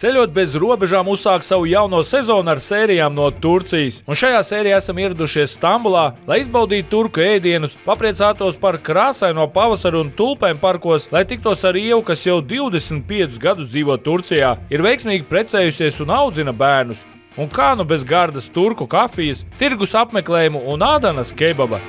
Ceļot bez robežām uzsāk savu jauno sezonu ar sērijām no Turcijas. Un šajā sērijā esam ieradušies Stambulā, lai izbaudītu turku ēdienus, papriecātos par krāsaino pavasaru un tulpēm parkos, lai tiktos ar Ievu, kas jau 25 gadus dzīvo Turcijā, ir veiksmīgi precējusies un audzina bērnus. Un kā nu bez gardas turku kafijas, tirgus apmeklējumu un Ādanas kebaba.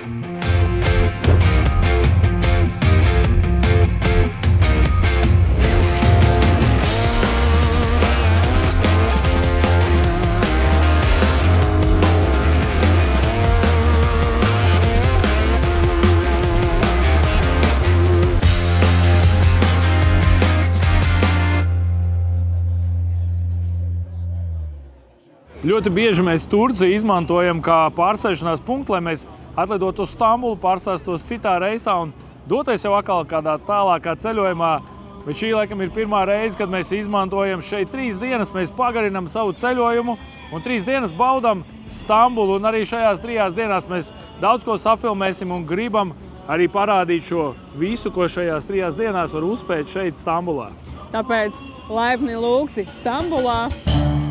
Ļoti bieži mēs Turciju izmantojam kā pārsēšanās punktu, lai mēs atlidotu uz Stambulu, pārsēstos citā reisā un doties jau atkal kādā tālākā ceļojumā. Bet šī laikam ir pirmā reize, kad mēs izmantojam šeit 3 dienas, mēs pagarinam savu ceļojumu un 3 dienas baudam Stambulu. Un arī šajās 3 dienās mēs daudz ko safilmēsim un gribam arī parādīt šo visu, ko šajās 3 dienās var uzspēt šeit Stambulā. Tāpēc laipni lūgti Stambulā.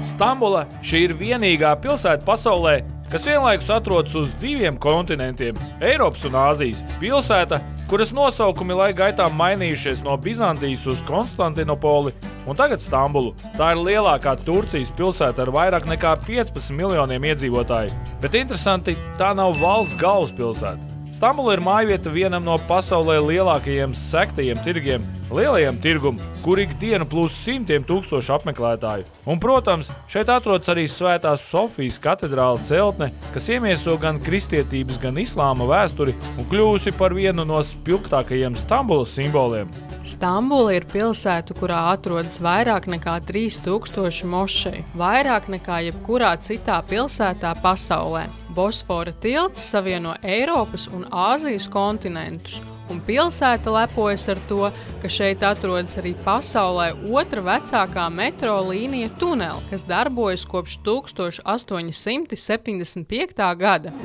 Stambula šī ir vienīgā pilsēta pasaulē, kas vienlaikus atrodas uz 2 kontinentiem – Eiropas un Āzijas. Pilsēta, kuras nosaukumi laika gaitā mainījušies no Bizantijas uz Konstantinopoli un tagad Stambulu. Tā ir lielākā Turcijas pilsēta ar vairāk nekā 15 miljoniem iedzīvotāju. Bet interesanti, tā nav valsts galvaspilsēta. Stambula ir mājvieta vienam no pasaulē lielākajiem sektajiem tirgiem – lielajam tirgum, kur ikdienu plūs 100 000 apmeklētāju. Un, protams, šeit atrodas arī Svētās Sofijas katedrāla celtne, kas iemieso gan kristietības, gan islāma vēsturi un kļūsi par vienu no spilgtākajiem Stambulas simboliem. Stambula ir pilsēta, kurā atrodas vairāk nekā 3000 mošeju, vairāk nekā jebkurā citā pilsētā pasaulē. Bosfora tilts savieno Eiropas un Āzijas kontinentus, un pilsēta lepojas ar to, ka šeit atrodas arī pasaulē otra vecākā metro līnija tuneli, kas darbojas kopš 1875. gada.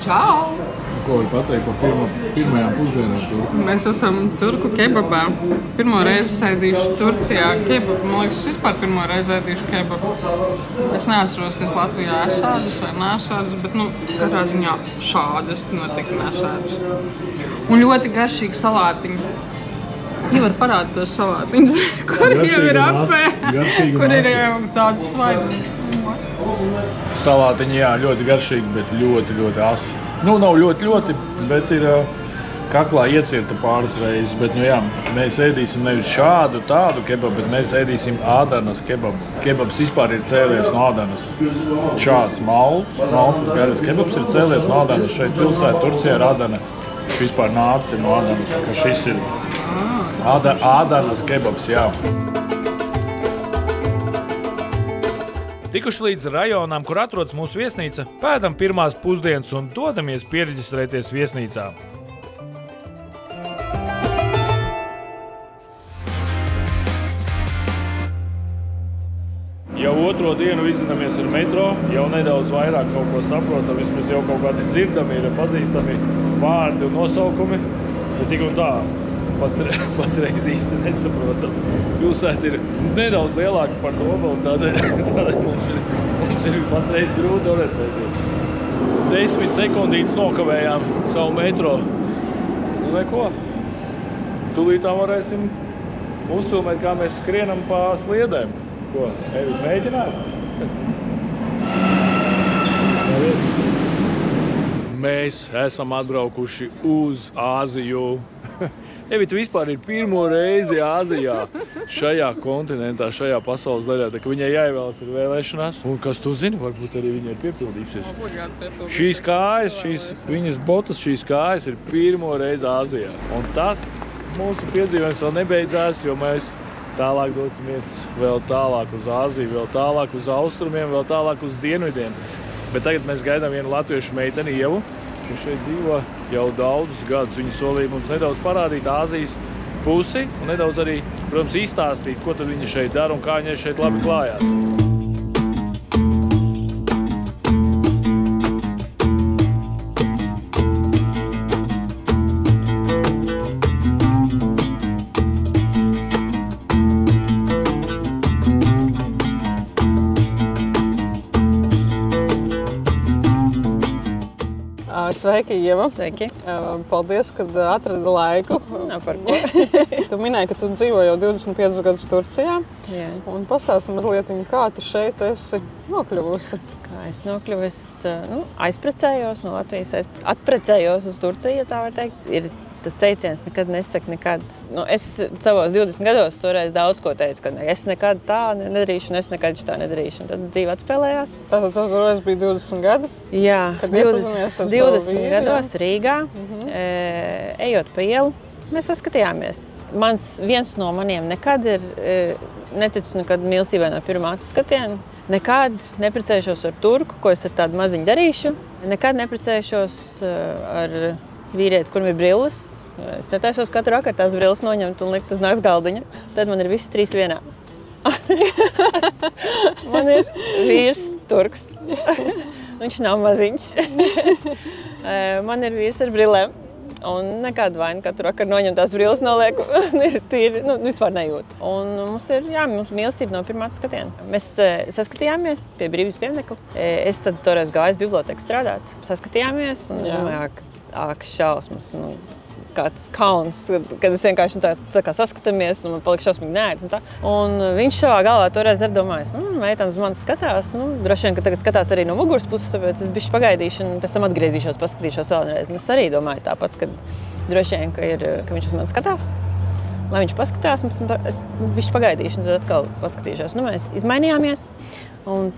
Čau! Ko var pateikt par pirmajām pusdienām tur? Mēs esam turku kebabā. Pirmo reizi sēdīšu Turcijā kebabu. Man liekas, es vispār pirmo reizi ēdīšu kebabu. Es neatceros, ka es Latvijā esādus vai nesādus, bet, katrā ziņā šādas noteikti nesādus. Un ļoti garšīgi salātiņi. Ivar parāda tos salātiņus, kur jau ir apē, kur ir jau tādas svaigas. Salātiņi, jā, ļoti garšīgi, bet ļoti asi. Nav ļoti, bet ir kaklā iecieta pāris reizes. Bet, mēs ēdīsim nevis šādu, tādu kebabu, bet mēs ēdīsim Ādanas kebabu. Kebabs vispār ir cēlies no Ādanas. Šāds maltas garas kebabs ir cēlies no Ādanas. Šeit pilsēta Turcijā ir Ādana. Vispār nācis no Ādanas, ka šis ir Ādanas kebabs, jā. Tikuši līdz rajonām, kur atrodas mūsu viesnīca, pēdam pirmās pusdienas un dodamies piereģistrēties viesnīcā. Jau otro dienu izzinamies ar metro, jau nedaudz vairāk kaut ko saprotam, vismaz jau kaut kādi dzirdami ir pazīstami vārdi un nosaukumi, bet tik un tā patreiz īsti nesaprotam. Pilsēta ir nedaudz lielāka par Dobalu, tādēļ mums ir patreiz grūti orientēties. 10 sekundītes nokavējām savu metro. Neko. Tūlītā varēsim uzfilmēt, kā mēs skrienam pa sliedēm. Ko? Evi, mēģinās? Mēs esam atbraukuši uz Āziju. Evita vispār ir pirmo reizi Āzijā, šajā kontinentā, šajā pasaules daļā, tā ka viņai jāievēlas ir vēlēšanās. Un kas tu zini, varbūt arī viņai piepildīsies. Šīs kājas, viņas botas, šīs kājas ir pirmo reizi Āzijā. Un tas mūsu piedzīvojums vēl nebeidzās, jo mēs tālāk dosimies vēl tālāk uz Āziju, vēl tālāk uz austrumiem, vēl tālāk uz dienvidiem. Bet tagad mēs gaidām vienu latviešu meiteni Ievu, kas šeit dzīvo jau daudzus gadus. Viņa solīja mums nedaudz parādīt Āzijas pusi un nedaudz arī, protams, izstāstīt, ko tad viņa šeit dara un kā viņai šeit labi klājās. Sveiki, Ieva. Sveiki. Paldies, ka atradi laiku. Nav par ko. Tu minēji, ka tu dzīvo jau 25 gadus Turcijā. Jā. Un pastāsti mazliet, kā tu šeit esi nokļuvusi. Kā es nokļuvu, aizprecējos no Latvijas, atprecējos uz Turciju, ja tā var teikt. Ir tas teiciens nekad nesaka nekad. Es savos 20 gados toreiz daudz ko teicu, ka es nekad tā nedarīšu, un es nekad tā nedarīšu. Un tad dzīve atspēlējās. Tātad toreiz bija 20 gadi? Jā, kad iepazinies ar 20 gados Rīgā, ejot pa ielu, mēs saskatījāmies. Viens no maniem nekad ir, neticu nekad mīlestībai no pirmā acu skatiena. Nekad neprecēšos ar turku, ko es ar tādu maziņu darīšu. Nekad neprecēšos ar vīrieti, kuram ir brilles. Es netaisos katru vakaru tās brilles noņemt un likt uz nakts galdiņa. Tad man ir visi 3 vienā. Man ir vīrs turks. Viņš nav maziņš. Man ir vīrs ar brillēm. Un nekādu vainu katru vakaru noņem tās brilles, nolieku. Ir tīri, vispār nejūt. Un mums ir, mīlestība no pirmā skatiena. Mēs saskatījāmies pie Brīvības pieminekļa. Es tad toreiz gāju bibliotēku strādāt. Saskatījāmies un domāju, šausmas, kāds kauns, kad es vienkārši tā kā saskatāmies un man palika šausmīgi neērti. Un viņš savā galvā toreiz arī domājas, meitenes man skatās, droši vien, ka tagad skatās arī no muguras puses, tāpēc es bišķi pagaidīšu un pēc tam atgriezīšos, paskatīšos vēlreiz. Un es arī domāju tāpat, kad droši vien, ka viņš uz mani skatās, lai viņš paskatās, un es bišķi pagaidīšu un tad atkal paskatīšos. Mēs izmainījāmies un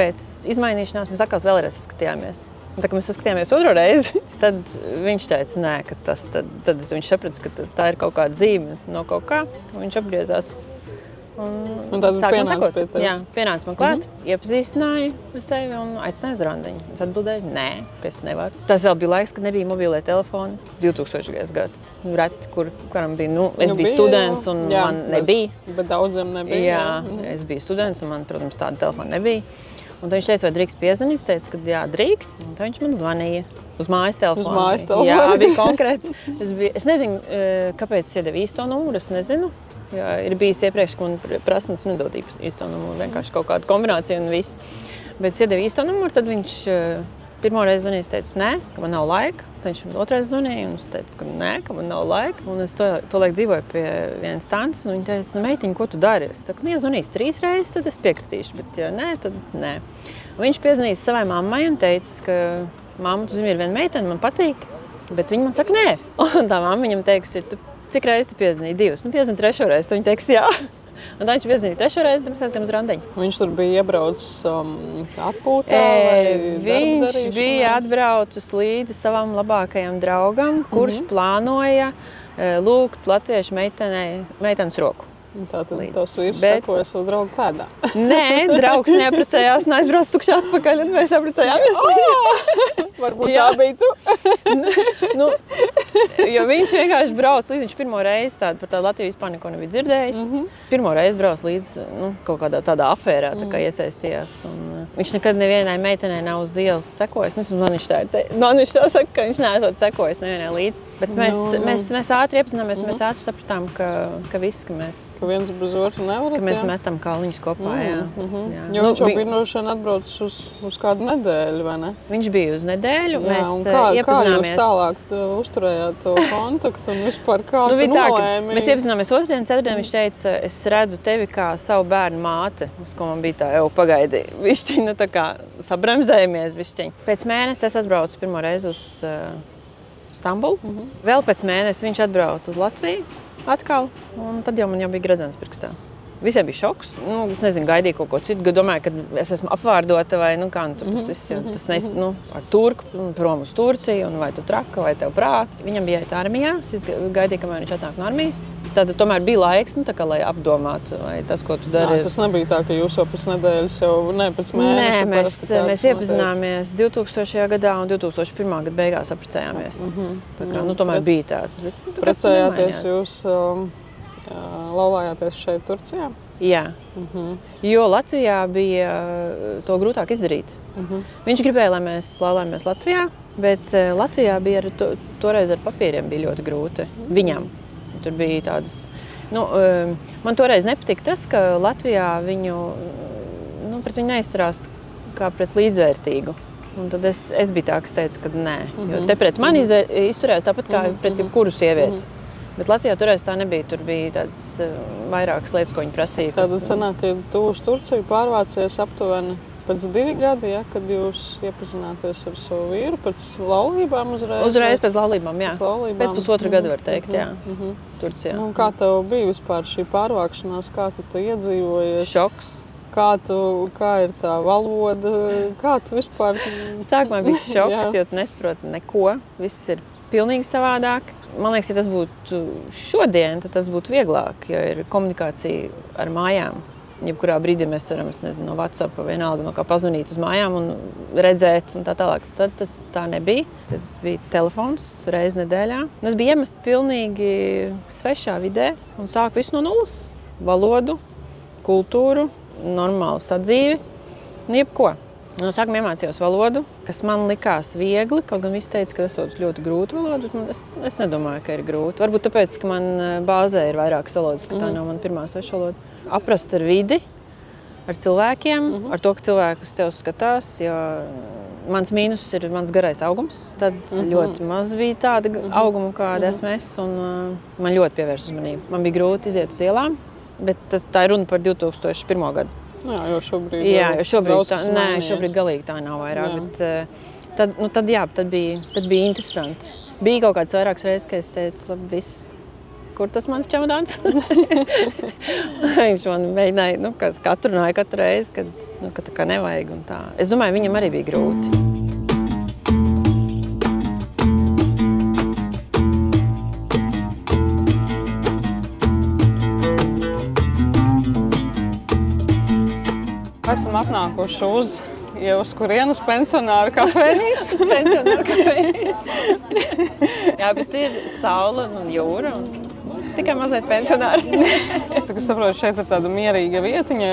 pēc izmainīšanās mēs atkal vēlreiz saskatījāmies. Un tā, kad mēs saskatījāmies otro reizi, tad viņš teica, nē, ka tad viņš saprata, ka tā ir kaut kāda zīme no kaut kā. Viņš apgriezās un tad pienāca pie tevis. Jā, pienāca man klāt, iepazīstināja ar sevi un aicināja uz randiņu. Es atbildēju, nē, ka es nevaru. Tas vēl bija laiks, kad nebija mobilie telefoni. 2000. gads. Reti, kuram bija, es biju students un man nebija. Bet daudziem nebija. Jā, es biju students un man, protams, tāda telefona nebija. Un tad viņš teica, vai drīkst piezvanīt? Es teicu, ka jā, drīkst. Un tad viņš man zvanīja uz mājas telefonu. Uz mājas telefonu? Jā, bija konkrēts. Es nezinu, kāpēc es iedevu īsto numuru, es nezinu. Jā, ir bijis iepriekš, ka man prasa, es nedodu īsto numuru, vienkārši kaut kādu kombināciju un viss. Bet es iedevu īsto numuru, tad viņš pirmo reizi zvanīja, es teicu, nē, ka man nav laika. Tad viņš otrais zvanīja un es teicu, ka nē, ka man nav laika. Un es tolaik dzīvoju pie vienas tantes un viņa teica, meitiņ, ko tu dari? Es saku, ja zvanīs 3 reizes, tad es piekritīšu, bet ja nē, tad nē. Un viņš piezvanīs savai mammai un teica, ka mamma, tu zini, ir viena meitene, man patīk, bet viņa man saka, nē. Un tā mamma viņam teikusi, cik reizes tu piezvanīji? 2. Piezvanīji 3. reizi, tad viņa teiks, jā. Un tā viņš piezvanīja 3. reizi, tad mēs aizgājām uz randiņu. Viņš tur bija iebraucis atpūtā vai viņš bija atbraucis līdzi savam labākajam draugam, kurš plānoja lūgt latviešu meitenes roku. Tātad tavs vīrs sekoja savu draugu pēdā. Nē, draugs neaprecējās un aizbrauc tukšā atpakaļ, un mēs aprecējāmies. Varbūt tā bija tu? Jo viņš vienkārši brauc līdz, viņš pirmo reizi par tādu Latviju vispār neko nebija dzirdējis. Pirmo reizi brauc līdz kaut kādā tādā afērā, tā kā iesaistījās. Viņš nekad nevienai meitenei nav uz ielas sekojis. Man viņš tā saka, ka viņš neesot sekojis nevienai līdzi. Bet mēs ātri iepazināmies, mēs ātri sapratām, ka viss, ka mēs... Ka viens bez otru nevarat, ka mēs metam kauliņus kopā, jā. Jo viņš jau birnoši atbraucis uz kādu nedēļu, vai ne? Viņš bija uz nedēļu, mēs iepazināmies. Kā jūs tālāk uzturējāt to kontaktu un vispār kā tu nolēmi? Mēs iepazināmies otrdien, ceturtdien viņš teica, es redzu tevi kā savu bērnu māte, uz ko man bija tā, jau pagaidi, višķiņ, tā kā sabremzējamies, višķiņ. Pēc mēnesi es atbraucu pirmo reizi uz Stambulu. Vēl pēc mēnesi viņš atbrauca uz Latviju. Atkal, un tad jau man bija gredzens pirkstā. Visiem bija šoks. Es nezinu, gaidīju kaut ko citu. Domāju, ka es esmu apvārdota vai tas viss, ar turku, prom uz Turciju, un vai tu traka, vai tev prāts. Viņam bija jāiet armijā. Es gaidīju, kamēr viņš atnāk no armijas. Tad tomēr bija laiks, lai apdomātu, vai tas, ko tu dari. Tas nebija tā, ka jūs jau pēc nedēļas pēc mēneša. Nē, mēs iepazināmies 2000. gadā un 2001. gada beigās apprecējāmies. Tomēr bija tāds. Precējāties jūs laulājāties šeit Turcijā? Jā, jo Latvijā bija to grūtāk izdarīt. Viņš gribēja, lai mēs laulājamies Latvijā, bet Latvijā bija toreiz ar papīriem bija ļoti grūti viņam. Tur bija tādas, man toreiz nepatika tas, ka Latvijā viņu pret viņu neizturās kā pret līdzvērtīgu. Un tad es biju tā, kas teica, ka nē. Jo te pret mani izturējās tāpat kā pret jebkuru sievieti. Bet Latvijā toreiz tā nebija. Tur bija tādas vairākas lietas, ko viņi prasīja. Tātad sanāk, ka tu uz Turciju pārvācies aptuveni pēc 2 gadi, ja, kad jūs iepazināties ar savu vīru, pēc laulībām uzreiz? Uzreiz pēc laulībām, jā. Pēc pusotru gadu, var teikt, jā. Turcijā. Un kā tev bija vispār šī pārvākšanās, kā tu iedzīvojies? Šoks. Kā ir tā valoda, kā tu vispār... Sākumā bija šoks, jo tu nesaproti neko. Viss ir pilnīgi savādāk. Man liekas, ja tas būtu šodien, tad tas būtu vieglāk, jo ir komunikācija ar mājām. Jebkurā brīdī mēs varam, no WhatsApp vienalga no kā pazvanīt uz mājām un redzēt un tā tālāk. Tad tas tā nebija. Tas bija telefons reizi nedēļā. Un es biju iemest pilnīgi svešā vidē un sāku visu no nulles. Valodu, kultūru, normālu sadzīvi, jebko. No sākuma iemācījos valodu, kas man likās viegli, kaut gan viss teica, ka tas ir ļoti grūta valoda, bet es nedomāju, ka ir grūti. Varbūt tāpēc, ka man bāzē ir vairākas valodas, ka tā nav mana pirmā sveša valoda. Aprast ar vidi, ar cilvēkiem, ar to, ka cilvēki uz tevi skatās, jo mans mīnus ir mans garais augums. Tad ļoti maz bija tāda auguma, kāda esmu es, un man ļoti pievērš uzmanību. Man bija grūti iziet uz ielām, bet tā ir runa par 2001. Gadu. Jā, jo šobrīd... Jā, jo šobrīd galīgi tā nav vairāk, bet tad bija interesanti. Bija kaut kāds vairākas reizes, ka es teicu, labi, viss, kur tas mans čemodāns? Viņš man mēģināja, atrunāja katru reizi, ka tā kā nevajag un tā. Es domāju, viņam arī bija grūti. Esam atnākuši uz kurienes pensionāru kafejnīcu. Pensionāru kafejnīcu. Jā, bet ir saule un jūra un tikai mazliet pensionāri. Cik es saprotu, šeit ir tāda mierīga vietiņa,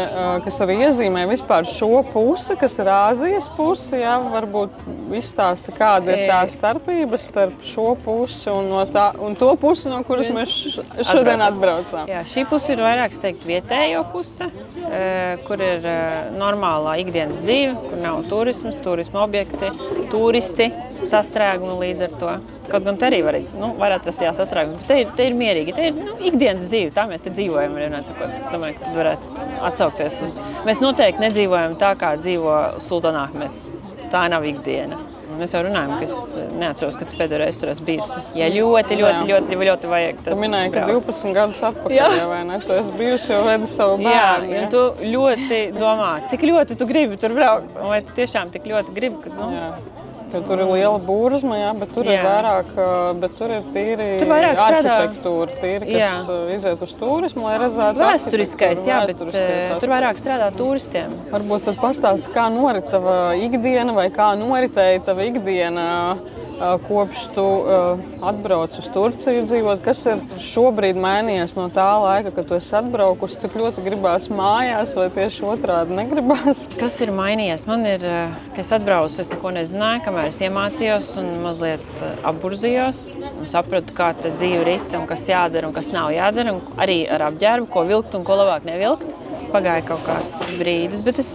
kas arī iezīmē vispār šo pusi, kas ir Āzijas pusi. Jā, varbūt izstāsta, kāda ir tā starpība starp šo pusi un to pusi, no kuras mēs šodien atbraucām. Jā, šī pusi ir vairāk, es teiktu, vietējo puse, kur ir normālā ikdienas dzīve, kur nav turisma objekti, turisti sastrēgumi līdz ar to. Kaut gan te arī var atrast sastrēgumus, bet te ir mierīgi, te ir ikdienas dzīve, tā mēs te dzīvojam. Es domāju, ka tad varētu atsaukties uz... Mēs noteikti nedzīvojam tā, kā dzīvo Sultāna Ahmeds. Tā nav ikdiena. Mēs jau runājam, ka es neatceros, kad pēdējo reizi tur esmu bijusi. Ja ļoti vajag, tad tu minēji, ka 12 gadus atpakaļ, vai ne? Tu esi bijusi jau vedi savu bērnu. Jā, un tu ļoti domā, cik ļoti tu gribi tur braukt, un vai tu tiešām tik ļoti gribi, ka, Jo tur ir liela burzma, jā, bet tur ir vairāk, bet tur ir tīri arhitektūra, kas iziet uz turismu, lai redzētu vēsturiskais, jā, bet tur vairāk strādā turistiem. Varbūt tad pastāsti, kā norit tava ikdiena vai kā noritēja tava ikdiena kopš tu atbrauc uz Turciju dzīvot. Kas ir šobrīd mainījies no tā laika, kad tu esi atbraukusi? Cik ļoti gribās mājās vai tieši otrādi negribās? Kas ir mainījies? Man ir, ka es atbraucu, es neko nezināju, kamēr es iemācījos un mazliet apburzījos. Un sapratu, kā tā dzīve rit un kas jādara un kas nav jādara. Un arī ar apģērbu, ko vilkt un ko labāk nevilkt. Pagāja kaut kāds brīdis, bet es,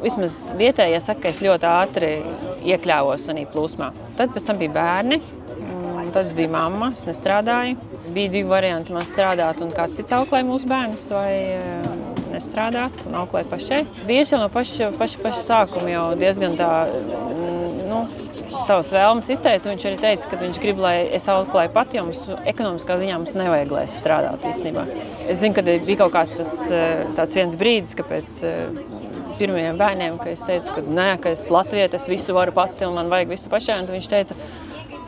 vismaz vietējie saka, ka es ļoti ātri iekļāvos arī plūsmā. Tad pēc tam bija bērni, tad es biju mamma, es nestrādāju. Bija 2 varianti man strādāt un kāds cits auklē mūsu bērnus vai nestrādāt un auklē pašai. Vīrs jau no paša sākuma jau diezgan tā, savas vēlmes izteica. Viņš arī teica, ka viņš grib, lai es auklēju pati, jo mums ekonomiskā ziņā mums nevajag, lai es strādātu īstenībā. Es zinu, ka bija kaut kāds tāds viens brīdis, ka pēc pirmajiem bērniem, ka es teicu, ka nē, ka es Latvieta, es visu varu pati un man vajag visu pašai. Un viņš teica,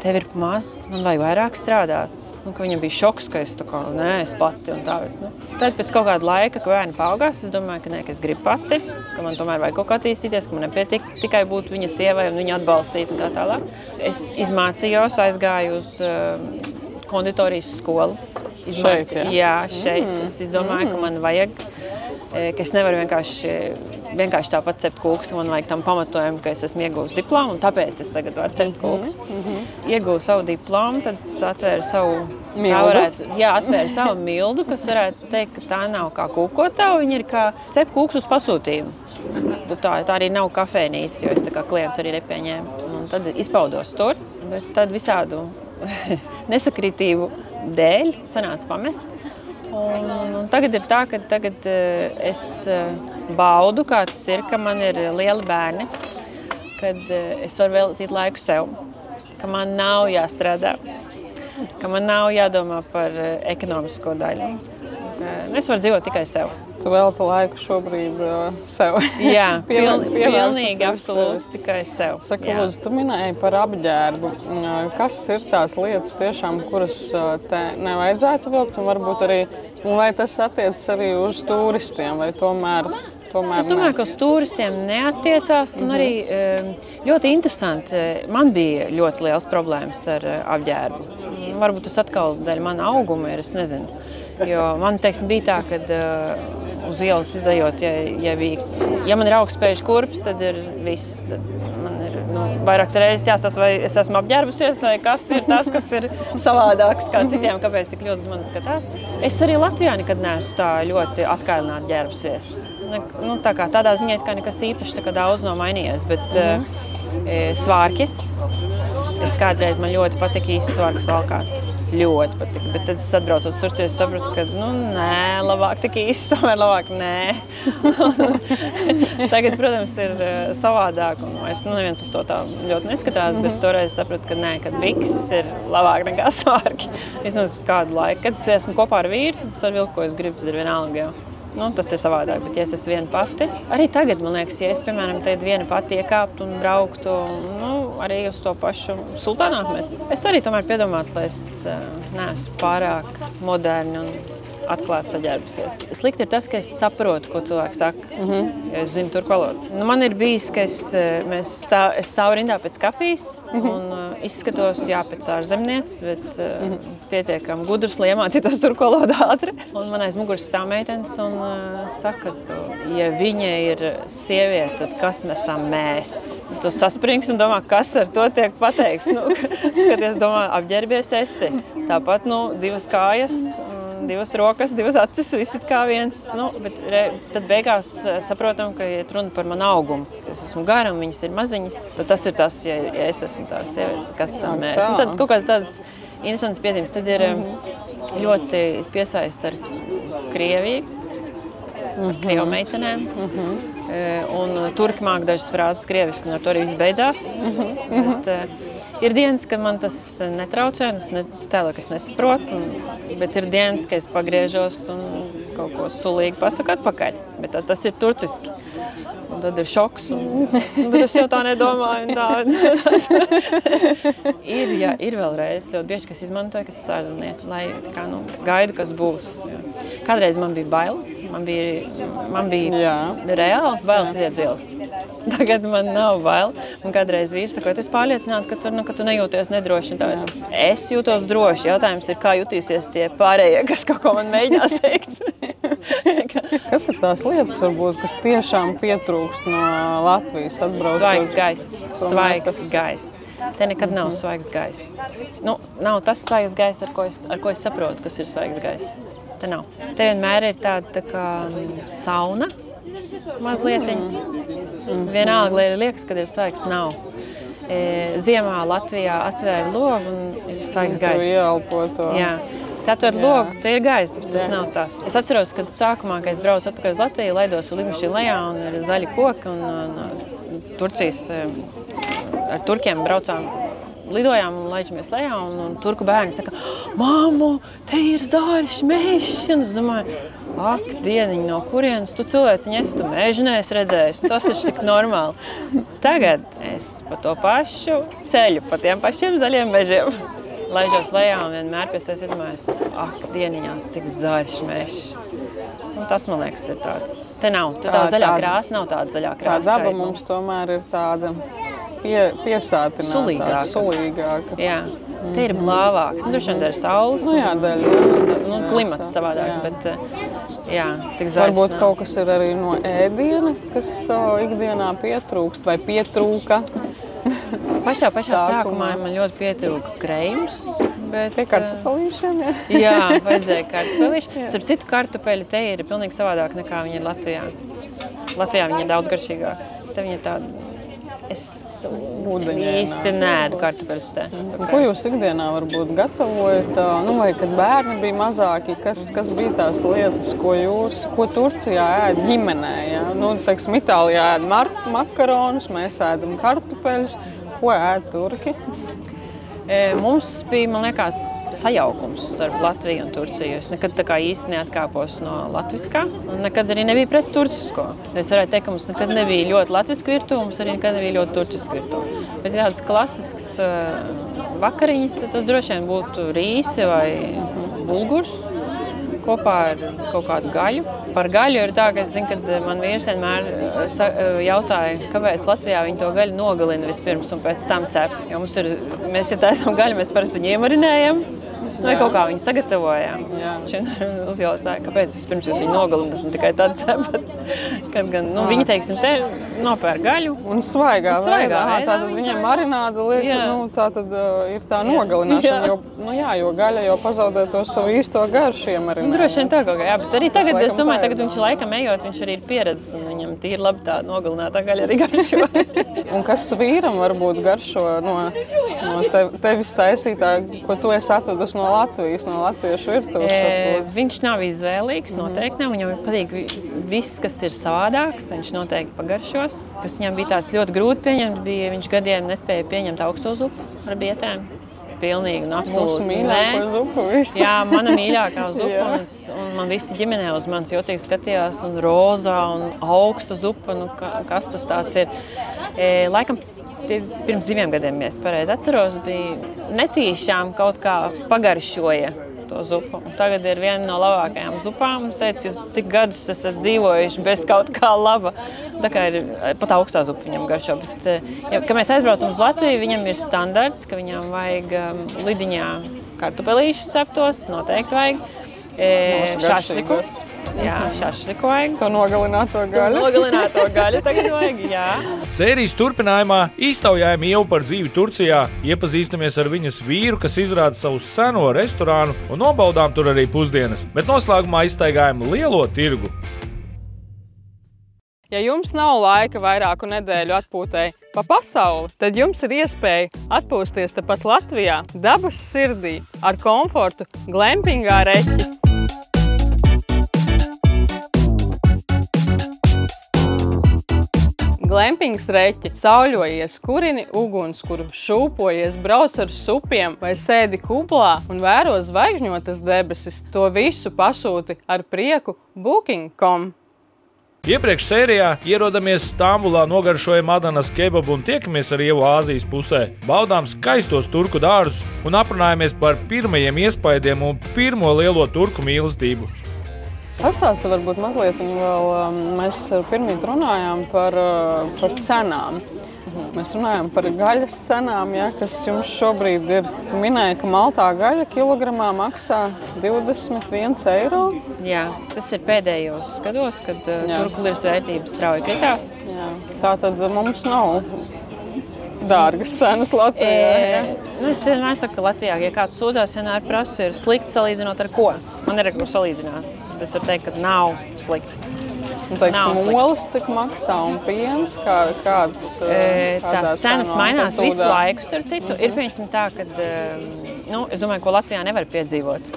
tev ir maz, man vajag vairāk strādāt. Un ka viņam bija šoks, ka es es pati un tā. Tad pēc kaut kāda laika, kad bērni paaugās, es domāju, ka es gribu pati, ka man tomēr vajag kaut kā attīstīties, ka man nepietiek tikai būt viņa sievai un viņu atbalstīt un tā tālāk. Es izmācījos, aizgāju uz konditorijas skolu. Šeit, jā? Jā, šeit. Es izdomāju, ka man vajag, ka es nevaru vienkārši tāpat cept kūkus, man vajag tam pamatojumu, ka es esmu ieguvusi diplomu, un tāpēc es tagad varu cept kūkus. Ieguvu savu diplomu, tad es atvēru savu mildu. Atvēru savu mildu, kas varētu teikt, ka tā nav kā kūkotava, viņa ir kā cep kūkus uz pasūtījumu. tā arī nav kafejnīca, jo es tā kā klients arī nepieņēmu. Un tad izpaudos tur, bet tad visādu nesakritību dēļ sanāca pamest. Un tagad ir tā, ka tagad es baudu, kā tas ir, ka man ir lieli bērni, kad es varu veltīt laiku sev, ka man nav jāstrādā, ka man nav jādomā par ekonomisko daļu. Es varu dzīvot tikai sev. Tu velti laiku šobrīd sev. Jā, pilnīgi absolūti tikai sev. Saka, lūdzu, tu minēji par apģērbu. Kas ir tās lietas tiešām, kuras te nevajadzētu vilkt, un varbūt arī, vai tas attiecas arī uz turistiem, vai tomēr Es domāju, ka uz turistiem neattiecās, un arī ļoti interesanti. Man bija ļoti liels problēmas ar apģērbu. Varbūt tas atkal dēļ mana auguma ir, es nezinu. Jo man, teiksim, bija tā, ka uz ielas izejot, ja man ir augstspējuši kurpes, tad ir viss. Tad man ir vairākas reizes jāstāsta, vai es esmu apģērbusies, vai kas ir tas, kas ir savādāks kā citiem, kāpēc tik ļoti uz mani skatās. Es arī Latvijā nekad neesmu tā ļoti atkailināti ģērbusies. Tā kā tādā ziņā kā nekas īpaši tā kā daudz nav mainījies, bet svārki. Kādreiz man ļoti patika īsti svārkus valkāt. Ļoti patika, bet tad es atbraucu uz Turciju, es sapratu, ka, nē, labāk tik īsti, tomēr labāk nē. Tagad, protams, ir savādāk, un vairs neviens uz to tā ļoti neskatās, bet toreiz sapratu, ka nē, kad bikses ir labāk nekā svārki. Vismaz kādu laiku. Kad es esmu kopā ar vīru, tad es varu vilkt, ko es gribu, tad ir vienalga jau. Tas ir savādāk, bet ja es esmu viena pati, arī tagad, man liekas, ja es, piemēram, viena pati iekāptu un brauktu, arī uz to pašu Sultānahmetu. Es arī tomēr piedomātu, lai es neesmu pārāk moderni un atklāti saģērbusies. Slikti ir tas, ka es saprotu, ko cilvēki saka, jo es zinu turku valodu. Man ir bijis, ka es stāvu rindā pēc kafijas un izskatos, pēc ārzemnieces, bet pietiekami gudrs, lai iemācītos turku valodu ātri. Un man aiz muguras stāv meitenes un saka, ja viņa ir sieviete, tad kas mēs esam mēs? Tu saspringsi un domā, kas ar to tiek pateikts. Skaties, domā, apģērbies esi. Tāpat, divas kājas, divas rokas, divas acis, visi kā viens. Bet tad beigās saprotam, ka iet runa par manu augumu. Es esmu gara un viņas ir maziņas. Tad tas ir tas, ja es esmu tā sieviete, kas esam mēs. Tad kaut kādas tādas interesantas piezīmes. Tad ir ļoti piesaist ar Krieviju, ar Krievu meitenēm. Un turki māk dažas frāzes krieviski, un ar to arī viss beidzās. Ir dienas, kad man tas netraucē, un es tēlu, ka es nesaprotu, bet ir dienas, ka es pagriežos un kaut ko sulīgi pasaku atpakaļ. Bet tas ir turciski. Un tad ir šoks, bet es jau tā nedomāju. Ir vēlreiz ļoti bieži, kas izmantoja, kas ir ārzemniece, lai gaidu, kas būs. Kādreiz man bija bail, man bija reāls bailes iziet uz ielas. Tagad man nav bail. Un kādreiz vīrs saka, tu esi pārliecināta, ka tu nejūties nedroši. Es jūtos droši. Jautājums ir, kā jutīsies tie pārējie, kas kaut ko man mēģinās teikt. Kas ir tās lietas, varbūt, kas tiešām pietrūkst no Latvijas atbraucot? Svaigs gaiss. Te nekad nav svaigs gaiss. Nav tas svaigs gaiss, ar ko es saprotu, kas ir svaigs gaiss. Te nav. Te vienmēr ir tāda kā sauna mazlietiņa. Vienalga, lai liekas, kad ir svaigs, nav. Ziemā Latvijā atvēra logu un ir svaigs gaiss. Tu ieelpo to. Jā. Tā ar logu, te ir gaiss, bet tas nav tas. Es atceros, kad sākumā, kad es braucu atpakaļ uz Latviju, laidos ar lidmašīnu lejā un ir zaļi koki un Turcijas ar turkiem braucām, lidojām un laičamies lejā un turku bērni saka, māmu, te ir zaļš mežs. Un es domāju, ak, dieniņ, no kurienes tu cilvēciņ esi, tu mežu neesi redzējis. Tas ir tik normāli. Tagad es pa to pašu ceļu, pa tiem pašiem zaļiem mežiem. Laižos lejā un vienmēr pie sevis iedomājos, ak, dieniņās, cik zaļš mežs. Tas, man liekas, ir tāds. Te nav. Tā zaļā krāsa nav tāda zaļā krāsa. Tā daba mums tomēr ir tāda piesātinātā, sulīgāka. Jā. Te ir blāvāks. Droši vien dēļ saules. Klimats savādāks, bet tik zaļš. Varbūt kaut kas ir arī no ēdiena, kas ikdienā pietrūkst vai pietrūka. Pašā sākumā man ļoti pietrūka kreims. Pie kartupelīšiem, vajadzēja kartupelīši. Starp citu, kartupeļi te ir pilnīgi savādāk nekā viņi ir Latvijā. Latvijā viņa ir daudz garšīgāka. Te viņa tāda, es īsti neēdu kartupeļus te. Ko jūs ikdienā varbūt gatavojat, vai kad bērni bija mazāki, kas bija tās lietas, ko Turcijā ēd ģimenē? Ja? Teiksim, Itālijā ēd makaronus, mēs ēdam kartupeļus. Ko ēd turki? Mums bija, man liekas, sajaukums starp Latviju un Turciju. Es nekad tā kā īsti neatkāpos no latviskā un nekad arī nebija pret turcisko. Es varētu teikt, ka mums nekad nebija ļoti latviska virtuve, mums arī nekad nebija ļoti turciska virtuve. Bet tādas klasiskas vakariņas, tas droši vien būtu rīsi vai bulgurs kopā ar kaut kādu gaļu. Par gaļu ir tā, ka es zinu, ka man vīrs vienmēr jautāja, kāpēc Latvijā viņi to gaļu nogalina vispirms un pēc tam cep. Jo mēs, ja taisām gaļu, mēs parasti viņu iemarinējam vai kaut kā viņu sagatavojām. Viņš uzjautāja, kāpēc vispirms jūs viņu nogalināt un tikai tad cepat. Kad gan, viņi, teiksim, te nopēr gaļu. Un svaigā veidā. Tātad viņiem marināda lieta, tātad ir tā nogalināšana, jo gaļa jau pazaudē to savu īsto garšu iemarinējumu. Droši vien tā kaut kā, jā, bet arī tagad, es domāju, tagad viņš laikam ejot, viņš arī ir pieredzis un viņam tīri labi tā nogalinātā gaļa arī garšo. Un kas vīram varbūt garšo no tevis taisītā, ko tu esi atvedusi no Latvijas, no latviešu virtuves? Viņš nav izvēlīgs, noteikti nav. Viņam patīk viss, kas ir savādāks. Viņš noteikti pagaršos. Kas viņam bija tāds ļoti grūti pieņemt, viņš gadiem nespēja pieņemt augsto zupu ar bietēm. Pilnīgi un absolūti. Mūsu mīļāko zupu visu. Jā, mana mīļākā zupa. Un man visi ģimenē uz manis jocīgi skatījās. Un rozā un augsta zupa. Kas tas tāds ir? Laikam pirms 2 gadiem, ja es pareizi atceros, bija netīšām kaut kā pagaršoja to zupu. Un tagad ir viena no labākajām zupām. Es teicu, jūs cik gadus esat dzīvojuši bez kaut kā laba. Tā kā ir pat augstā zupa viņam garšo. Bet, kad mēs aizbraucam uz Latviju, viņam ir standarts, ka viņam vajag lidiņā kartupelīšu ceptos, noteikti vajag. Šašliku. Jā, šašliku vajag. To nogalināto gaļu. Nogalināto gaļu tagad vajag, jā. Sērijas turpinājumā iztaujājam Ievu par dzīvi Turcijā, iepazīstamies ar viņas vīru, kas izrāda savu seno restorānu un nobaudām tur arī pusdienas, bet noslēgumā izstaigājam lielo tirgu. Ja jums nav laika vairāku nedēļu atpūtēji pa pasauli, tad jums ir iespēja atpūsties tepat Latvijā, dabas sirdī, ar komfortu glampingā reķi. Glampings reķi, sauļojies, kurini ugunskuru, šūpojies, brauc ar supiem vai sēdi kuplā un vēro zvaigžņotas debesis. To visu pasūti ar prieku Booking.com. Iepriekš sērijā ierodamies Stambulā, nogaršojam Adanas kebabu un tiekamies ar Ievu Āzijas pusē. Baudām skaistos turku dārzus un aprunājamies par pirmajiem iespaidiem un pirmo lielo turku mīlestību. Pastāsti varbūt mazliet, un vēl mēs pirmīt runājām par cenām. Mēs runājam par gaļas cenām, ja, kas jums šobrīd ir. Tu minēji, ka maltā gaļa kilogramā maksā 21 eiro. Jā, tas ir pēdējos gados, kad turkuliras vērtības strauji kritās. Jā. Tātad mums nav dārgas cenas Latvijā. Es vienmēr saku, ka Latvijā, ja kāds sūdzās, vienmēr prasu, ir slikti salīdzinot ar ko. Man ir ar ko salīdzināt. Es varu teikt, ka nav slikti. Un teiksim, olas cik maksā un piens, kādas tās cenas mainās visu laiku, starp citu. Ir piemēram tā, ka, es domāju, ko Latvijā nevar piedzīvot.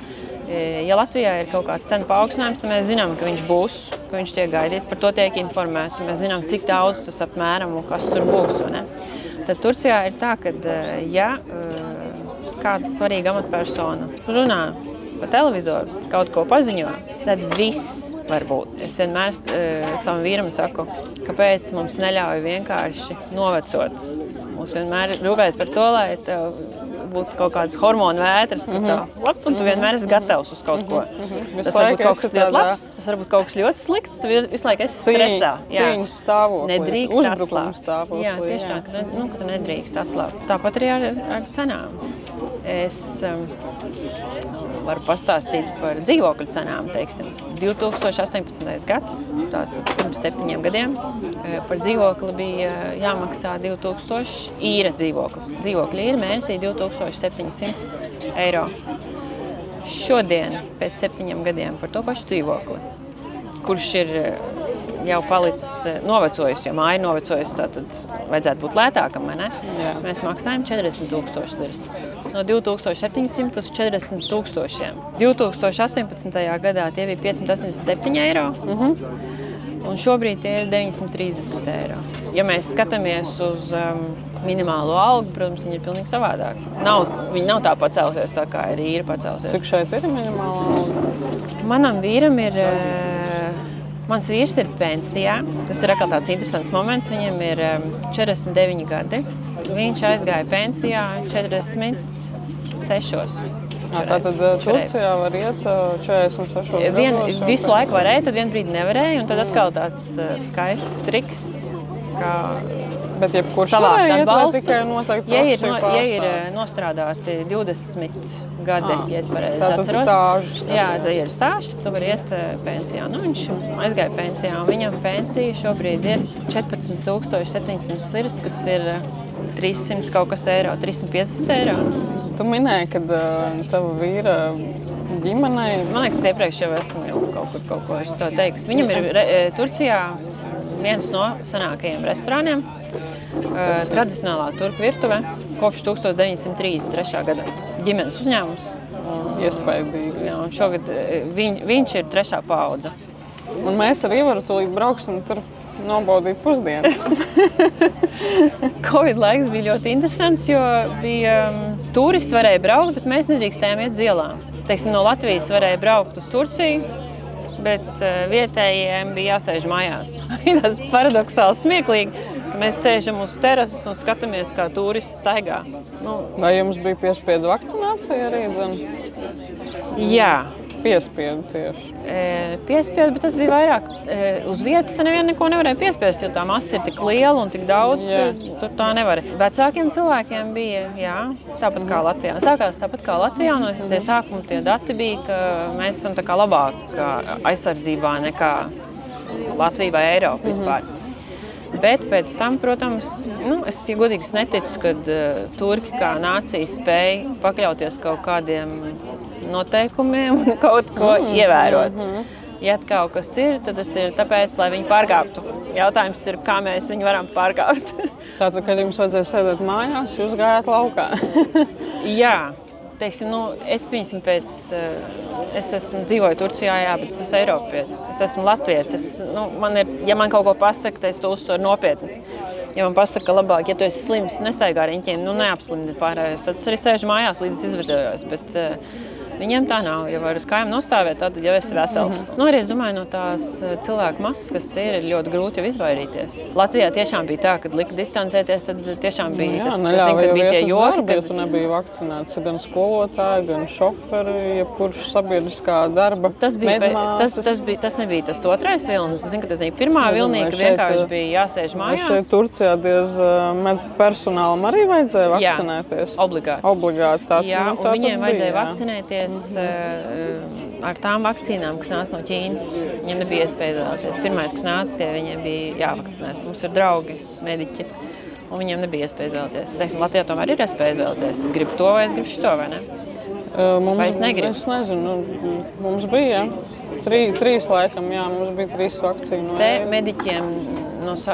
Ja Latvijā ir kaut kāds cenu paaugstinājums, tad mēs zinām, ka viņš būs, ka viņš tiek gaidīts, par to tiek informēts, un mēs zinām, cik daudz tas apmēram un kas tur būs. Tad Turcijā ir tā, ka, ja kāda svarīga amatpersona runā pa televizoru, kaut ko paziņo, tad viss var būt. Es vienmēr savam vīram saku, kāpēc mums neļauj vienkārši novecot. Mums vienmēr rūpējas par to, lai tev būtu kaut kādas hormonu vētras, un tu vienmēr esi gatavs uz kaut ko. Tas var būt kaut kas ļoti labs, tas var būt kaut kas ļoti slikts, tu visu laiku esi stresā. Cīņas stāvokli, nedrīkst uzbrukums stāvokli. Jā, tieši tā, ka tu nedrīkst atslābt. Tāpat arī ar cenām. Es varu pastāstīt par dzīvokļu cenām, teiksim. 2018. gads, tātad pirms 7 gadiem, par dzīvokli bija jāmaksā 2000 īra dzīvoklis. Dzīvokļa īra mēnesī 2700 eiro. Šodien, pēc 7 gadiem, par to pašu dzīvokli, kurš ir jau palicis novecojis, jo māja novecojis, tātad vajadzētu būt lētākam, vai ne? Jā. Mēs maksājam 40,000 liras. No 2,700 uz 40,000. 2018. gadā tie bija 587 eiro, un šobrīd tie ir 930 eiro. Ja mēs skatāmies uz minimālo algu, protams, viņi ir pilnīgi savādāk. Viņi nav tā pacēlusies, tā kā ir īra pacēlusies. Cik šeit ir minimālā alga? Manam vīram ir... Mans vīrs ir pensijā. Tas ir atkal tāds interesants moments. Viņam ir 49 gadi. Viņš aizgāja pensijā 46. Tātad Turcijā var iet 46 gados? Visu laiku varēja, tad vien brīdi nevarēja. Un tad atkal tāds skaists triks, kā bet jebkurš savākt varēja iet vai atbalstu. tikai noteikti Ja profesiju ir pārstāvji? nostrādāti 20 gadi, ja es pareizi Tātad atceros. stāžus. Jā, ja ir stāžs, tad tu vari iet pensijā. Nu, viņš aizgāja pensijā, un viņam pensija šobrīd ir 14,700 liras, kas ir 300 kaut kas eiro, 350 eiro. Tu minēji, ka tava vīra ģimenei... Man liekas, es iepriekš jau esmu kaut ko to teikusi. Viņam ir Turcijā viens no senākajiem restorāniem, tradicionālā turku virtuve, kopš 1933. gada. Ģimenes uzņēmums. Iespaidīgi. Jā, un šogad viņš ir 3. paudze. Un mēs ar Ivaru tūlīt brauksim tur nobaudīt pusdienas. Covid laiks bija ļoti interesants, jo bija turisti varēja braukt, bet mēs nedrīkstējām iet uz ielām. Teiksim, no Latvijas varēja braukt uz Turciju, bet vietējiem bija jāsēž mājās. Tas paradoksāli smieklīgi, ka mēs sēžam uz terases un skatāmies, kā turisti staigā. Vai jums bija piespiedu vakcinācija arī? Jā. Piespiedu tieši. Piespiedu, bet tas bija vairāk uz vietas, te nevienu neko nevarēja piespiest, jo tā masa ir tik liela un tik daudz, ka tur tā nevar. Vecākiem cilvēkiem bija, jā, tāpat kā Latvijā. Sākās tāpat kā Latvijā, un tie sākuma tie dati bija, ka mēs esam tā kā labāk aizsardzībā nekā Latvija vai Eiropa vispār. Bet pēc tam, protams, es godīgi neticu, ka turki kā nācija spēja pakļauties kaut kādiem noteikumiem un kaut ko ievērot. Ja kaut kas ir, tad tas ir tāpēc, lai viņi pārkāptu. Jautājums ir, kā mēs viņu varam pārkāpt. Tātad, kad jums vajadzēja sēdēt mājās, jūs gājāt laukā? Jā. Teiksim, es esmu dzīvoju Turcijā, jā, bet es esmu Eiropietis, es esmu latvietis. Ja man kaut ko pasaka, tad es to uztveru nopietni. Ja man pasaka, labāk, ja tu esi slims, nestaigā riņķiem, neapslimdi pārējos, tad es arī sēžu mājās, līdz izvedējos. Bet viņiem tā nav. Ja var uz kājām nostāvēt, tad jau esi vesels. Arī es domāju, no tās cilvēku masas, kas te ir ļoti grūti jau izvairīties. Latvijā tiešām bija tā, kad lika distancēties, tad tiešām bija tas, kad bija tie joki. Ja tu nebija vakcinēts gan skolotāji, gan šoferi, jebkurš sabiedriskā darba medmāsas. Tas nebija tas otrais vilnis. Es zinu, ka tad pirmā vilnī, ka vienkārši bija jāsēž mājās. Šeit Turcijā medpersonālam arī vajadzēja vakcinēties? Jā, obligāti. Jā, un viņiem vajadzēja vakcinēties ar tām vakcīnām, kas nāca no Ķīnas. Viņiem nebija iespēja izvēlēties. Pirmais, kas nāca, tie viņiem bija jāvakcinēs. Mums ir draugi, mediķi, un viņiem nebija iespēja izvēlēties. Teiksim, Latvijā tomēr ir iespēja izvēlēties. Es gribu to vai es gribu šito, vai ne? Vai es negribu? Es nezinu. Mums bija, trīs laikam, jā, mums bija 3 vakcīnu. Te mediķiem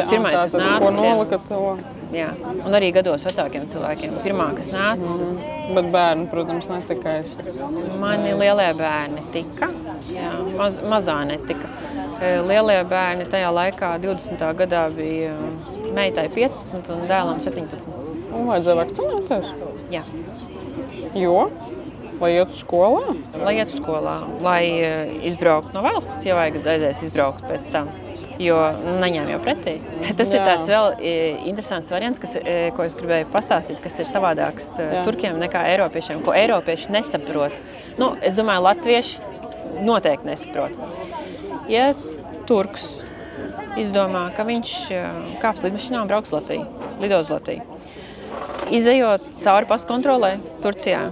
pirmais, kas nāca. Ko nolika to? Jā, un arī gados vecākiem cilvēkiem. Pirmā, kas nāca. Bet bērni, protams, netika aizlikt. Mani lielie bērni tika, jā, mazā netika. Lielie bērni tajā laikā 20. gadā bija meitai 15 un dēlam 17. Un vajadzēja vakcinēties? Jā. Jo? Lai ietu skolā? Lai ietu skolā, lai izbrauktu no valsts, ja vajag aizies izbraukt pēc tam. Jo neņēma jau pretī. Tas ir tāds vēl interesants variants, ko es gribēju pastāstīt, kas ir savādāks turkiem nekā eiropiešiem, ko eiropieši nesaprot. Es domāju, latvieši noteikti nesaprot. Ja turks izdomā, ka viņš kāps lidmašīnā un brauks Latviju, lidos Latviju, izejot cauri paskontrolē Turcijā,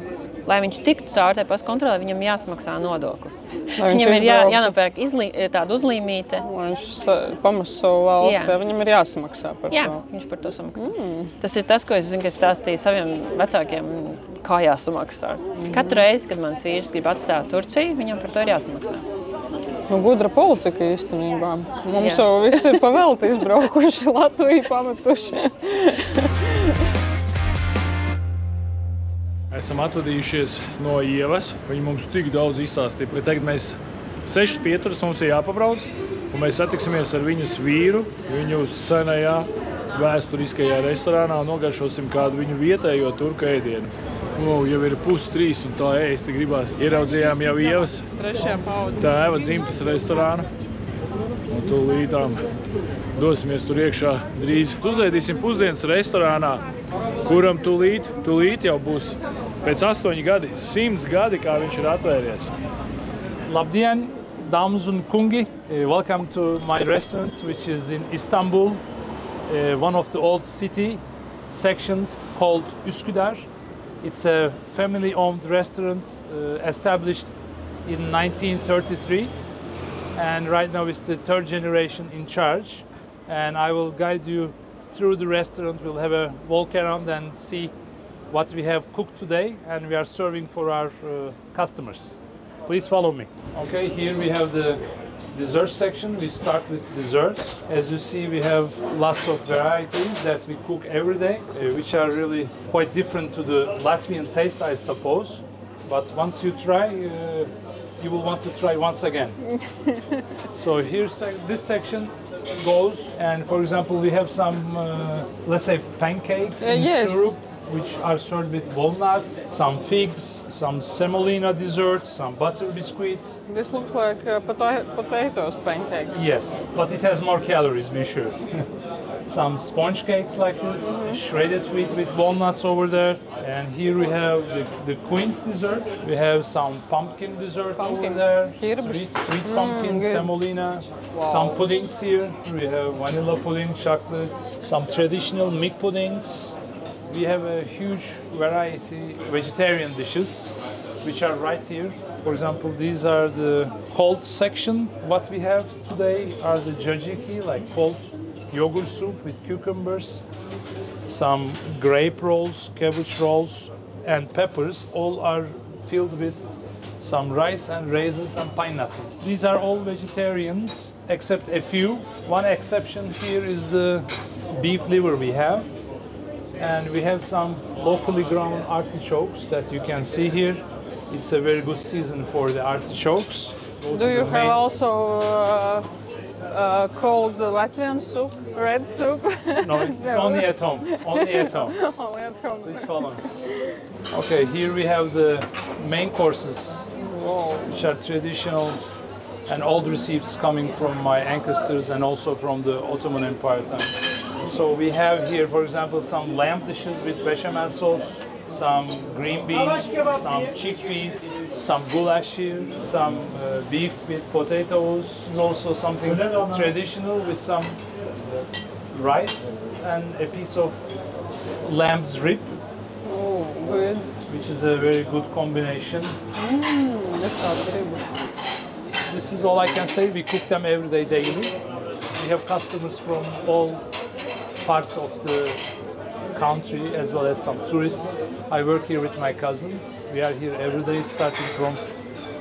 lai viņš tiktu cauri tai paskontrolē, viņam jāsmaksā nodoklis. Viņam ir jānopērk tādu uzlīmīte. Lai viņš pamest savu valsti, viņam ir jāsamaksā par to. Jā, viņš par to samaksā. Tas ir tas, ko es zinu, ka es stāstīju saviem vecākiem, kā jāsamaksā. Katru reizi, kad mans vīrs grib atstāt Turciju, viņam par to ir jāsamaksā. Nu, gudra politika īstenībā. Mums Jā. jau viss ir pavelti izbraukuši, Latviju pametuši. Esam atvadījušies no Ievas. Viņa mums tik daudz izstāstīja, ka tagad mēs 6 pieturas mums ir jāpabrauc, un mēs satiksimies ar viņas vīru, viņu senajā vēsturiskajā restorānā un nogaršosim kādu viņu vietējo turku ēdienu. Jau ir 2:30 un tā ēsti gribās. Ieraudzījām jau Ievas Trešajā paudze. tēva dzimtas restorānu. Un tūlītām dosimies tur iekšā drīz. Uzēdīsim pusdienas restorānā, kuram tūlīt jau būs pēc 8 gadi, 100 gadi, kā viņš ir atvēries. Labdien, dāmas un kungi! Welcome to my restaurant, which is in Istanbul, one of the old city sections called Üsküdar. It's a family-owned restaurant established in 1933, and right now it's the third generation in charge. And I will guide you through the restaurant. We'll have a walk around and see what we have cooked today, and we are serving for our customers. Please follow me. Okay, here we have the dessert section. We start with desserts. As you see, we have lots of varieties that we cook every day, which are really quite different to the Latvian taste, I suppose. But once you try, you will want to try once again. So here's this section goes, and for example, we have some, let's say, pancakes in yes. syrup, which are served with walnuts, some figs, some semolina dessert, some butter biscuits. This looks like potatoes pancakes. Yes, but it has more calories, be sure. Some sponge cakes like this, shredded wheat with walnuts over there. And here we have the Queen's dessert. We have some pumpkin dessert over there. Sweet pumpkin, good. semolina, some puddings here. We have vanilla pudding, chocolates, some traditional milk puddings. We have a huge variety of vegetarian dishes, which are right here. For example, these are the cold section. What we have today are the jajiki, like cold yogurt soup with cucumbers, some grape rolls, cabbage rolls, and peppers. All are filled with some rice and raisins and pine nuts. These are all vegetarians, except a few. One exception here is the beef liver we have. And we have some locally grown artichokes that you can see here. It's a very good season for the artichokes. Do you have also cold Latvian soup, red soup? No, it's only at home. Only at home. Only at home. Please follow me. Okay, here we have the main courses, which are traditional and old recipes coming from my ancestors and also from the Ottoman Empire time. So we have here, for example, some lamb dishes with bechamel sauce, some green beans, some chickpeas, some goulash here, some beef with potatoes. This is also something traditional with some rice and a piece of lamb's rib, Oh, good. which is a very good combination. Es tādu gribu. This is all I can say. We cook them every day, daily. We have customers from all parts of the country as well as some tourists. I work here with my cousins. We are here every day starting from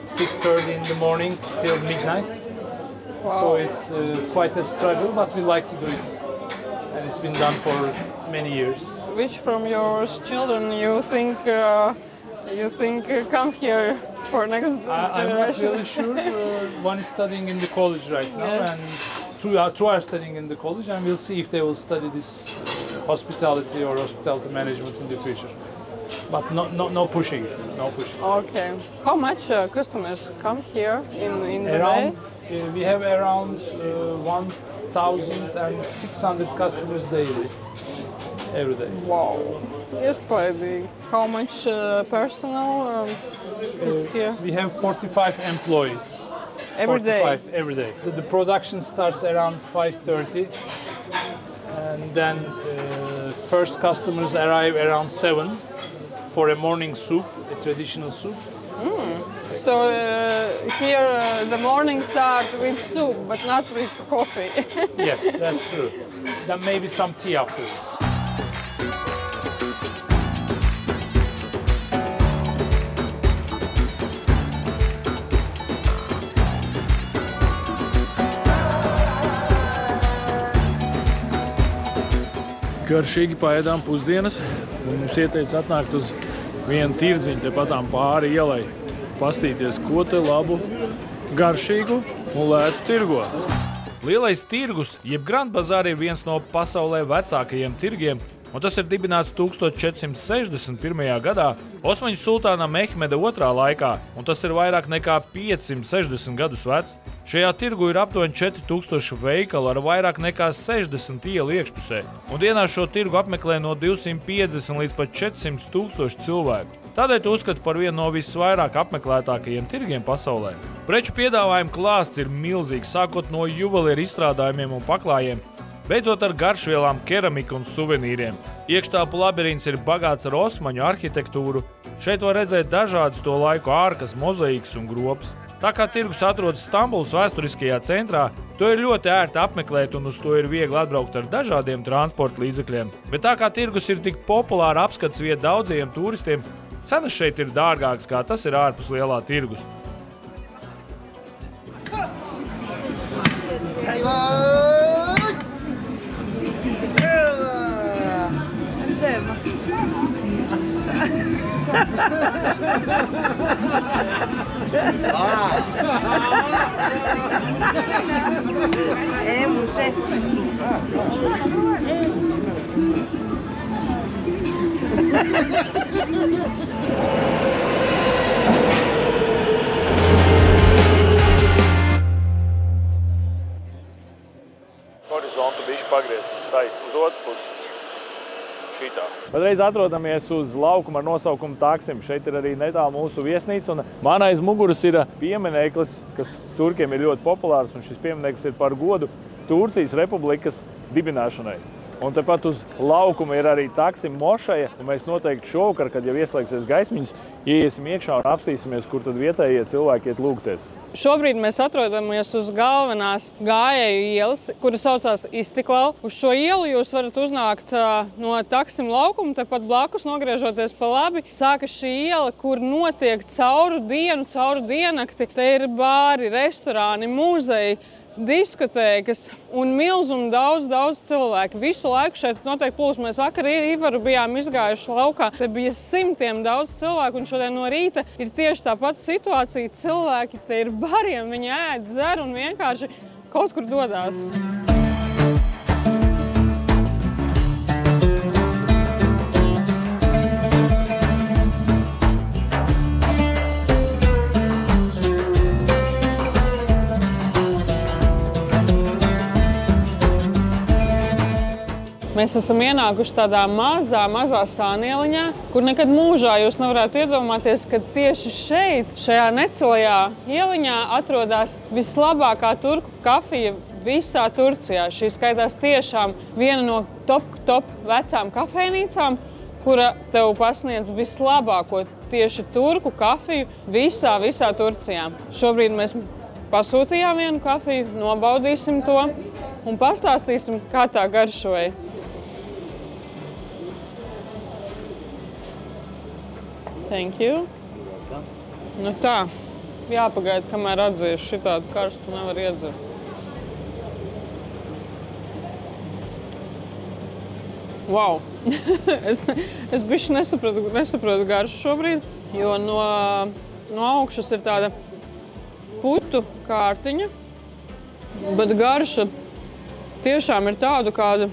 6:30 in the morning till midnight. So it's quite a struggle, but we like to do it. And it's been done for many years. Which from your children you think come here for next I'm not generation? really sure. One is studying in the college right now, Yes. and two are studying in the college, and we'll see if they will study this hospitality or hospitality management in the future. But no pushing, no pushing. Okay. How much customers come here in the Around, day? we have around 1,600 customers daily, every day. Wow. Iespaidīgi. How much personnel is here? We have 45 employees. Every day? 45 every day. The production starts around 5:30, and then first customers arrive around 7 for a morning soup, a traditional soup. So here the morning start with soup, but not with coffee. Yes, that's true. Then maybe some tea afterwards. garšīgi paēdām pusdienas. Un mums ieteica atnākt uz vienu tirdziņu, tepatām pāri ielai, pastīties, ko te labu, garšīgu un lētu tirgo. Lielais tirgus, jeb Grand Bazaar, ir viens no pasaulē vecākajiem tirgiem, un tas ir dibināts 1461. gadā Osmaņu sultāna Mehmeda II laikā, un tas ir vairāk nekā 560 gadus vecs. Šajā tirgu ir aptuveni 4000 veikalu ar vairāk nekā 60 ielu iekšpusē, un dienā šo tirgu apmeklē no 250 līdz pat 400 000 cilvēku. Tādēļ to uzskatu par vienu no visvairāk apmeklētākajiem tirgiem pasaulē. Preču piedāvājuma klāsts ir milzīgs, sākot no juvelieru izstrādājumiem un paklājiem, beidzot ar garšvielām, keramiku un suvenīriem. Iekštāpu labirints ir bagāts ar osmaņu arhitektūru. Šeit var redzēt dažādas to laiku ārkas, mozaīkas un gropas. Tā kā tirgus atrodas Stambulas vēsturiskajā centrā, to ir ļoti ērti apmeklēt un uz to ir viegli atbraukt ar dažādiem transporta līdzekļiem. Bet tā kā tirgus ir tik populāra apskats vieta daudziem turistiem, cenas šeit ir dārgākas, kā tas ir ārpus lielā tirgus. Horizontu bišķi pagriezt taisni uz otru pusi. Šitā. Patreiz atrodamies uz laukuma ar nosaukumu Taksim. Šeit ir arī netālu mūsu viesnīca, un man aiz muguras ir piemineklis, kas turkiem ir ļoti populārs, un šis piemineklis ir par godu Turcijas republikas dibināšanai. Un tepat uz laukuma ir arī Taksim mošeja, un mēs noteikti šovakar, kad jau ieslēgsies gaismiņas, iesim iekšā un apstīsimies, kur tad vietējie cilvēki iet lūgties. Šobrīd mēs atrodamies uz galvenās gājēju ielas, kura saucās Istiklal. Uz šo ielu jūs varat uznākt no Taksim laukuma, tepat blakus nogriežoties pa labi. Sākas šī iela, kur notiek cauru dienu, cauru diennakti. Te ir bāri, restorāni, muzeji, diskotēkas un milzumu daudz cilvēku. Visu laiku šeit notiek plūsma. Mēs vakar Ivaru bijām izgājuši laukā. Te bija simtiem daudz cilvēku, un šodien no rīta ir tieši tā pati situācija. Cilvēki te ir bariem, viņi ēd, dzer un vienkārši kaut kur dodās. Mēs esam ienākuši tādā mazā sānieliņā, kur nekad mūžā jūs nevarētu iedomāties, ka tieši šeit, šajā necelajā ieliņā, atrodas vislabākā turku kafija visā Turcijā. Šī skaitās tiešām viena no top vecām kafejnīcām, kura tev pasniedz vislabāko tieši turku kafiju visā Turcijā. Šobrīd mēs pasūtījām vienu kafiju, nobaudīsim to un pastāstīsim, kā tā garšoja. Thank you. Nu tā, jāpagaida, kamēr atdzies šitādu karstu nevar iedzert. Wow! es bišķi nesaprotu garšu šobrīd, jo no augšas ir tāda putu kārtiņa, bet garša tiešām ir tādu, kādu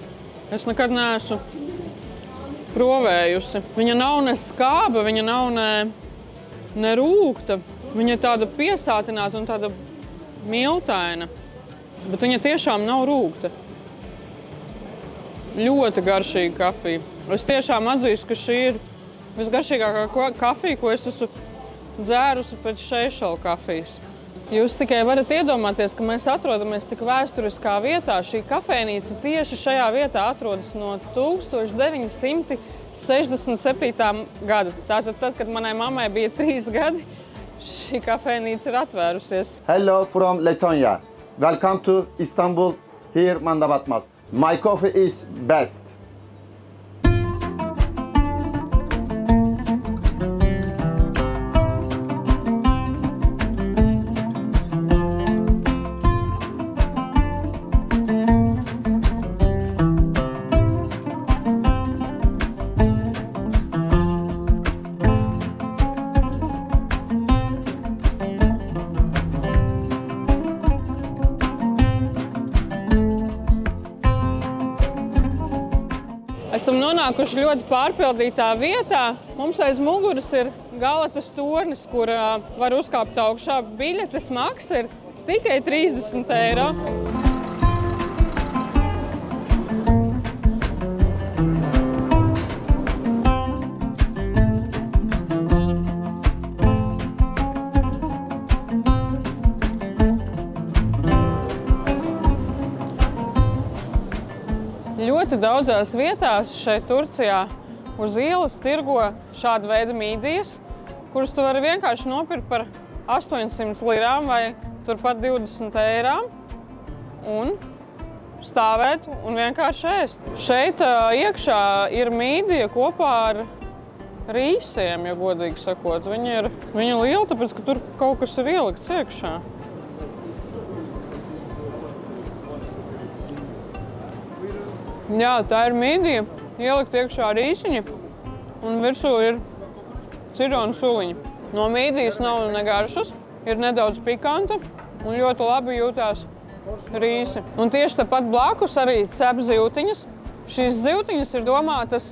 es nekad neesmu provējusi. Viņa nav ne skāba, viņa nav ne rūgta. Viņa ir tāda piesātināta un tāda miltaina, bet viņa tiešām nav rūgta. Ļoti garšīga kafija. Es tiešām atzīstu, ka šī ir visgaršīgākā kafija, ko es esmu dzērusi pēc Šeišela kafijas. Jūs tikai varat iedomāties, ka mēs atrodamies tik vēsturiskā vietā. Šī kafejnīca tieši šajā vietā atrodas no 1967. gada. Tātad, kad manai mammai bija 3 gadi, šī kafejnīca ir atvērusies. Hello from Lithuania. Welcome to Istanbul. Here Manda Batmaz. My coffee is best. Esam nonākuši ļoti pārpildītā vietā. Mums aiz muguras ir Galatas tornis, kur var uzkāpt augšā. Biļetes maksa ir tikai 30 eiro. Ļoti daudzās vietās šeit Turcijā uz ielas tirgo šāda veida mīdijas, kuras tu vari vienkārši nopirkt par 800 lirām vai turpat 20 eirām un stāvēt un vienkārši ēst. Šeit iekšā ir mīdija kopā ar rīsiem, ja godīgi sakot. Viņa ir liela, tāpēc, ka tur kaut kas ir ielikts iekšā. Jā, tā ir mīdija, ielikt iekšā rīsiņi un virsū ir cironu suliņi. No mīdijas nav negaršas, ir nedaudz pikanta un ļoti labi jūtās rīsi. Un tieši tāpat blakus arī cep zivtiņas. Šīs zivtiņas ir domātas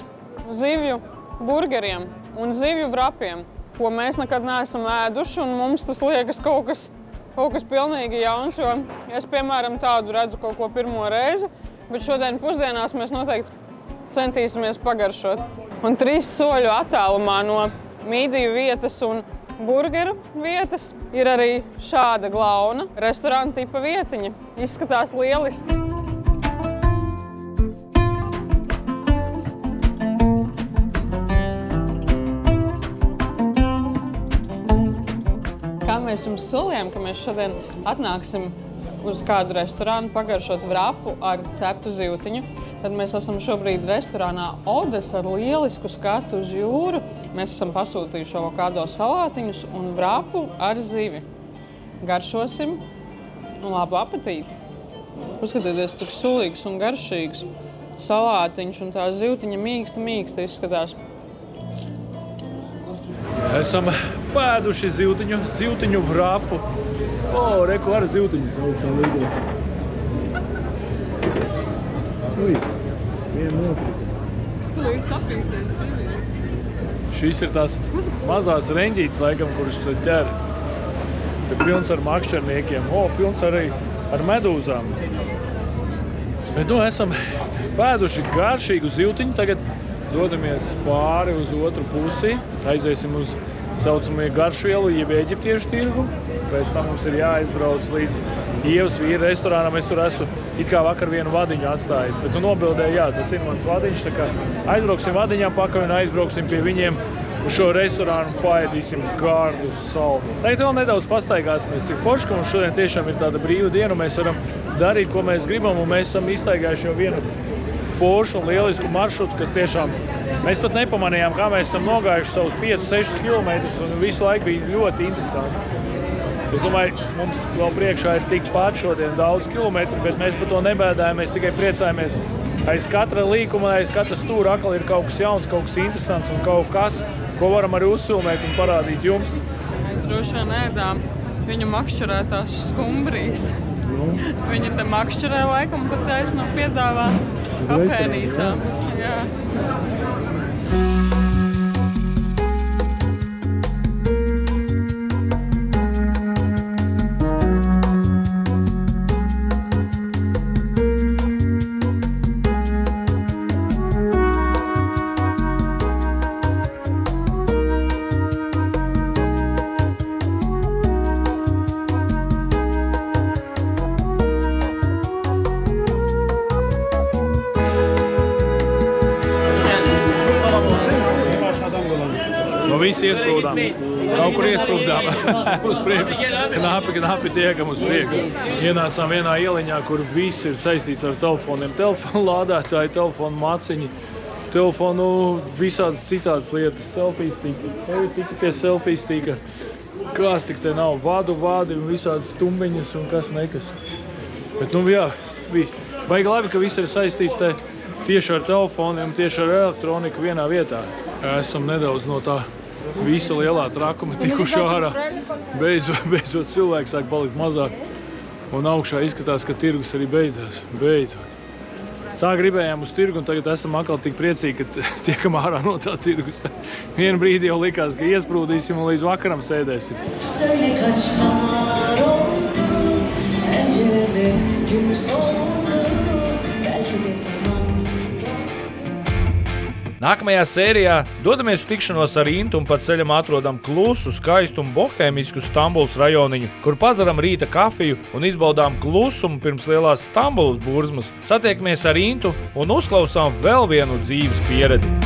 zivju burgeriem un zivju vrapiem, ko mēs nekad neesam ēduši, un mums tas liekas kaut kas pilnīgi jauns, jo es, piemēram, tādu redzu kaut ko pirmo reizi. Bet šodien pusdienās mēs noteikti centīsimies pagaršot. Un 3 soļu attālumā no mīdiju vietas un burgeru vietas ir arī šāda glauna restorāna tipa vietiņa. Izskatās lieliski. Kā mēs jums solījām, ka mēs šodien atnāksim uz kādu restorānu pagaršot vrapu ar ceptu zivtiņu, tad mēs esam šobrīd restorānā Odes ar lielisku skatu uz jūru. Mēs esam pasūtījuši avokado salātiņus un vrapu ar zivi. Garšosim un labu apetīti! Uzskatieties, cik sulīgs un garšīgs salātiņš un tā zivtiņa mīksta izskatās. Esam pēduši zivtiņu vrapu. Reku ar zivtiņas augšā līdzi. Ui, viena nokrita. Tu līdz sapīsies. Šīs ir tās mazās reņģītes, laikam, kuras ķer. Te pilns ar makšķerniekiem. Pilns arī ar medūzām. Bet esam pēduši garšīgu zivtiņu. Tagad dodamies pāri uz otru pusi. Aiziesim uz saucamie garšu ielu, jeb eģiptiešu tirgu. Pēc tam mums ir jāaizbrauc līdz Ievas vīra restorānam. Es tur esmu it kā vakar vienu vadiņu atstājis. Bet nobildēju, jā, tas ir mans vadiņš. Tā kā aizbrauksim vadiņām pakaļ un aizbrauksim pie viņiem uz šo restorānu un paēdīsim kārdu salu. Tagad vēl nedaudz pastaigāsimies, cik forši, ka mums šodien tiešām ir tāda brīva diena. Mēs varam darīt, ko mēs gribam, un mēs esam izstaigājuši jau vienu foršu un lielisku maršrutu, kas tiešām mēs pat nepamanījām, kā mēs esam nogājuši savus 5-6 kilometrus, un visu laiku bija ļoti interesanti. Es domāju, mums vēl priekšā ir tikpat šodien daudz kilometru, bet mēs par to nebēdājam, mēs tikai priecājamies. Aiz katra līkuma, aiz katra stūra atkal ir kaut kas jauns, kaut kas interesants un kaut kas, ko varam arī uzfilmēt un parādīt jums. Mēs droši vien ēdām viņu makšķerētās skumbrijas. Viņi te makšķerē laikam, pat taisno piedāvā kafēnīcām. Jā. Visi iesprūdām, kaut kur iesprūdām uz priekšu, knapi tiekam uz priekšu. Ienācām vienā ieliņā, kur viss ir saistīts ar telefoniem. Telefonu lādētāji, telefonu maciņi, telefonu visādas citādas lietas, selfie stika. Tevi tika pie selfie stika. Kās tik te nav, vadi un visādas stumbiņas un kas nekas. Bet jā, baigi labi, ka viss ir saistīts te tieši ar telefoniem, tieši ar elektroniku vienā vietā. Esam nedaudz no tā visa lielā trakuma tikuši ārā. Beidzot cilvēki sāk palikt mazāk. Un augšā izskatās, ka tirgus arī beidzās. Beidzot. Tā gribējām uz tirgu, un tagad esam atkal tik priecīgi, ka tiekam ārā no tā tirgus. Vienu brīdi jau likās, ka iesprūdīsim un līdz vakaram sēdēsim. Söyle kaç bahar oldu, pencereme gün soldu, belki de zaman. Nākamajā sērijā dodamies uz tikšanos ar Intu un pa ceļam atrodam klusu, skaistu un bohēmisku Stambulas rajoniņu, kur padzeram rīta kafiju un izbaudām klusumu pirms lielās Stambulas burzmas. Satiekamies ar Intu un uzklausām vēl vienu dzīves pieredzi.